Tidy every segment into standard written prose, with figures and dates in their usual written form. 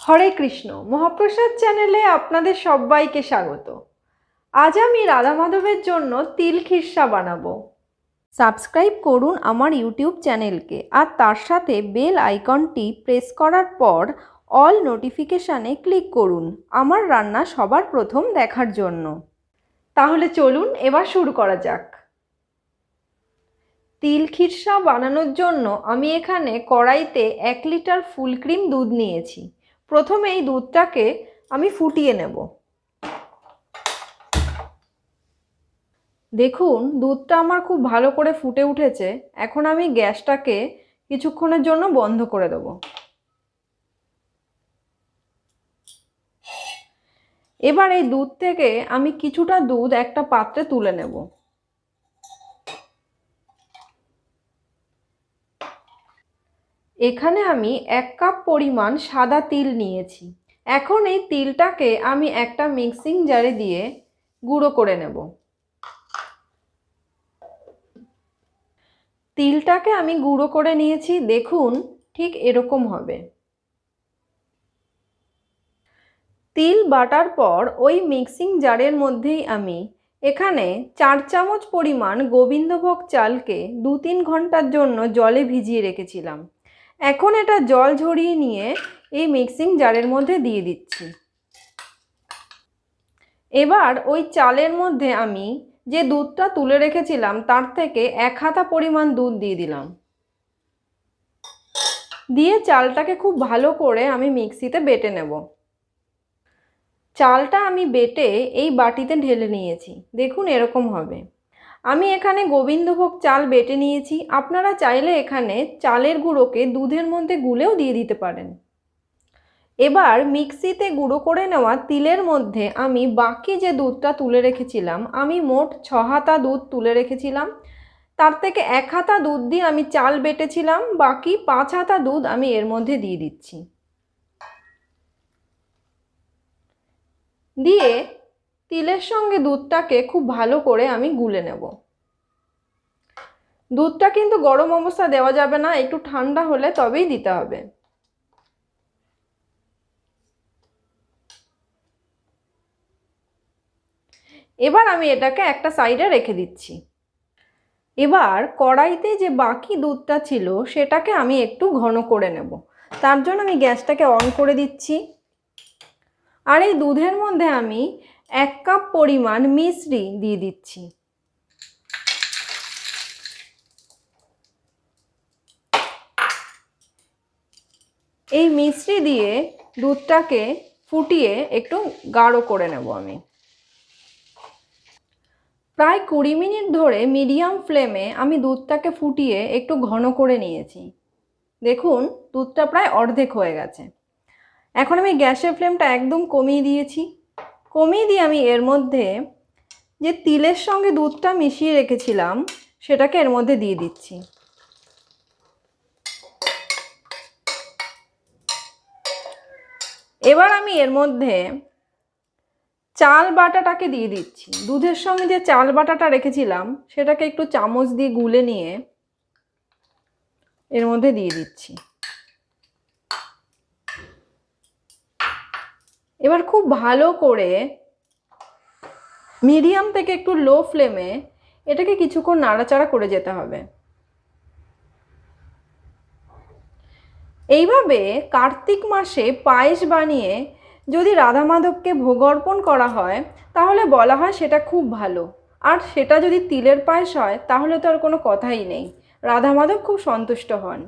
হরে কৃষ্ণ মহাপ্রসাদ চ্যানেলে আপনাদের সবাইকে স্বাগত। আজ আমি রাধা মাধবের জন্য তিল খিরসা বানাবো। সাবস্ক্রাইব করুন আমার ইউটিউব চ্যানেলকে আর তার সাথে বেল আইকনটি প্রেস করার পর অল নোটিফিকেশানে ক্লিক করুন আমার রান্না সবার প্রথম দেখার জন্য। তাহলে চলুন এবার শুরু করা যাক। তিল খিরসা বানানোর জন্য আমি এখানে কড়াইতে 1 লিটার ফুল ক্রিম দুধ নিয়েছি। প্রথমে এই দুধটাকে আমি ফুটিয়ে নেব। দেখুন দুধটা আমার খুব ভালো করে ফুটে উঠেছে। এখন আমি গ্যাসটাকে কিছুক্ষণের জন্য বন্ধ করে দেব। এবার এই দুধ থেকে আমি কিছুটা দুধ একটা পাত্রে তুলে নেব। এখানে আমি 1 কাপ পরিমাণ সাদা তিল নিয়েছি। এখন এই তিলটাকে আমি একটা মিক্সিং জারে দিয়ে গুঁড়ো করে নেব। তিলটাকে আমি গুঁড়ো করে নিয়েছি, দেখুন ঠিক এরকম হবে। তিল বাটার পর ওই মিক্সিং জারের মধ্যেই আমি এখানে 4 চামচ পরিমাণ গোবিন্দভোগ চালকে 2-3 ঘন্টার জন্য জলে ভিজিয়ে রেখেছিলাম। এখন এটা জল ঝরিয়ে নিয়ে এই মিক্সিং জারের মধ্যে দিয়ে দিচ্ছি। এবার ওই চালের মধ্যে আমি যে দুধটা তুলে রেখেছিলাম তার থেকে 1 হাতা পরিমাণ দুধ দিয়ে দিলাম। দিয়ে চালটাকে খুব ভালো করে আমি মিক্সিতে বেটে নেব। চালটা আমি বেটে এই বাটিতে ঢেলে নিয়েছি, দেখুন এরকম হবে। আমি এখানে গোবিন্দভোগ চাল বেটে নিয়েছি। আপনারা চাইলে এখানে চালের গুঁড়োকে দুধের মধ্যে গুলেও দিয়ে দিতে পারেন। এবার মিক্সিতে গুঁড়ো করে নেওয়া তিলের মধ্যে আমি বাকি যে দুধটা তুলে রেখেছিলাম, আমি মোট 6 হাতা দুধ তুলে রেখেছিলাম। তার থেকে 1 হাতা দুধ দিয়ে আমি চাল বেটেছিলাম, বাকি 5 হাতা দুধ আমি এর মধ্যে দিয়ে দিচ্ছি। দিয়ে তিলের সঙ্গে দুধটাকে খুব ভালো করে আমি গুলে নেব। দুধটা কিন্তু গরম অবস্থা দেওয়া যাবে না, একটু ঠান্ডা হলে তবেই দিতে হবে। এবার আমি এটাকে একটা সাইডে রেখে দিচ্ছি। এবার কড়াইতে যে বাকি দুধটা ছিল সেটাকে আমি একটু ঘন করে নেব। তার জন্য আমি গ্যাসটাকে অন করে দিচ্ছি। আর এই দুধের মধ্যে আমি 1 কাপ পরিমাণ মিশ্রি দিয়ে দিচ্ছি। এই মিশ্রি দিয়ে দুধটাকে ফুটিয়ে একটু গাঢ় করে নেব আমি। প্রায় 20 মিনিট ধরে মিডিয়াম ফ্লেমে আমি দুধটাকে ফুটিয়ে একটু ঘন করে নিয়েছি। দেখুন দুধটা প্রায় অর্ধেক হয়ে গেছে। এখন আমি গ্যাসের ফ্লেমটা একদম কমিয়ে দিয়েছি। কমিয়ে দিয়ে আমি এর মধ্যে যে তিলের সঙ্গে দুধটা মিশিয়ে রেখেছিলাম সেটাকে এর মধ্যে দিয়ে দিচ্ছি। এবার আমি এর মধ্যে চাল বাটাটাকে দিয়ে দিচ্ছি। দুধের সঙ্গে যে চাল বাটাটা রেখেছিলাম সেটাকে একটু চামচ দিয়ে গুলে নিয়ে এর মধ্যে দিয়ে দিচ্ছি। এবার খুব ভালো করে মিডিয়াম থেকে একটু লো ফ্লেমে এটাকে কিছুক্ষণ নাড়াচাড়া করে যেতে হবে। এইভাবে কার্তিক মাসে পায়েস বানিয়ে যদি রাধা মাধবকে ভোগ অর্পণ করা হয় তাহলে বলা হয় সেটা খুব ভালো। আর সেটা যদি তিলের পায়েস হয় তাহলে তো আর কোনো কথাই নেই, রাধা মাধব খুব সন্তুষ্ট হন।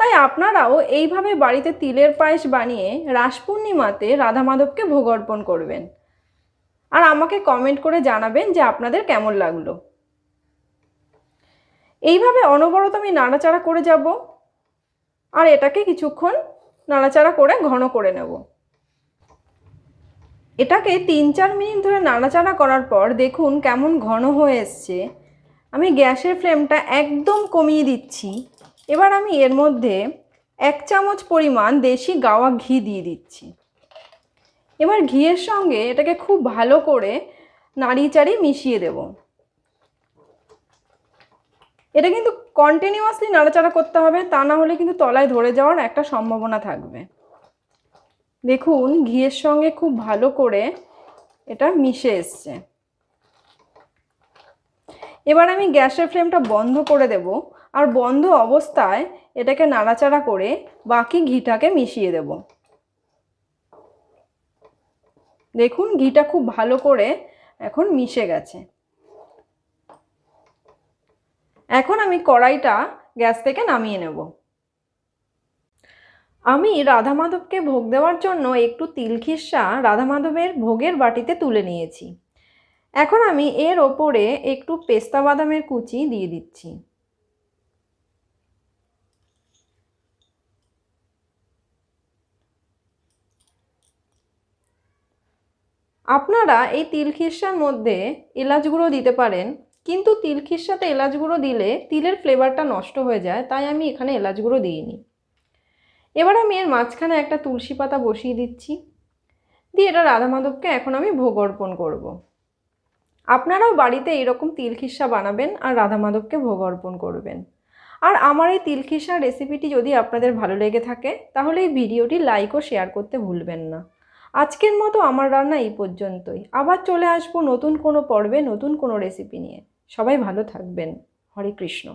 তাই আপনারাও এইভাবে বাড়িতে তিলের পায়েস বানিয়ে রাস পূর্ণিমাতে রাধা মাধবকে ভোগ অর্পণ করবেন। আর আমাকে কমেন্ট করে জানাবেন যে আপনাদের কেমন লাগলো। এইভাবে অনবরত আমি নাড়াচাড়া করে যাব আর এটাকে কিছুক্ষণ নাড়াচাড়া করে ঘন করে নেব। এটাকে 3-4 মিনিট ধরে নাড়াচাড়া করার পর দেখুন কেমন ঘন হয়ে এসছে। আমি গ্যাসের ফ্লেমটা একদম কমিয়ে দিচ্ছি। এবার আমি এর মধ্যে 1 চামচ পরিমাণ দেশি গাওয়া ঘি দিয়ে দিচ্ছি। এবার ঘিয়ের সঙ্গে এটাকে খুব ভালো করে নাড়িয়ে চাড়িয়ে মিশিয়ে দেব। এটা কিন্তু কন্টিনিউয়াসলি নাড়াচাড়া করতে হবে, তা না হলে কিন্তু তলায় ধরে যাওয়ার একটা সম্ভাবনা থাকবে। দেখুন ঘিয়ের সঙ্গে খুব ভালো করে এটা মিশে এসছে। এবার আমি গ্যাসের ফ্লেমটা বন্ধ করে দেব, আর বন্ধ অবস্থায় এটাকে নাড়াচাড়া করে বাকি ঘিটাকে মিশিয়ে দেব। দেখুন ঘিটা খুব ভালো করে এখন মিশে গেছে। এখন আমি কড়াইটা গ্যাস থেকে নামিয়ে নেব। আমি রাধা মাধবকে ভোগ দেওয়ার জন্য একটু তিলখিরসা রাধা মাধবের ভোগের বাটিতে তুলে নিয়েছি। এখন আমি এর ওপরে একটু পেস্তা বাদামের কুচি দিয়ে দিচ্ছি। আপনারা এই তিলখিরসার মধ্যে এলাচ গুঁড়ো দিতে পারেন, কিন্তু তিলখিরসাতে এলাচ গুঁড়ো দিলে তিলের ফ্লেভারটা নষ্ট হয়ে যায়, তাই আমি এখানে এলাচ গুঁড়ো দিইনি। এবার আমি এর মাঝখানে একটা তুলসী পাতা বসিয়ে দিচ্ছি, দিয়ে এটা রাধা মাধবকে এখন আমি ভোগ অর্পণ করব। আপনারাও বাড়িতে এরকম তিলখিরসা বানাবেন আর রাধা মাধবকে ভোগ অর্পণ করবেন। আর আমার এই তিলখিরসার রেসিপিটি যদি আপনাদের ভালো লেগে থাকে তাহলে এই ভিডিওটি লাইক ও শেয়ার করতে ভুলবেন না। আজকের মতো আমার রান্না এই পর্যন্তই। আবার চলে আসবো নতুন কোনো পর্বে নতুন কোনো রেসিপি নিয়ে। সবাই ভালো থাকবেন। হরে কৃষ্ণ।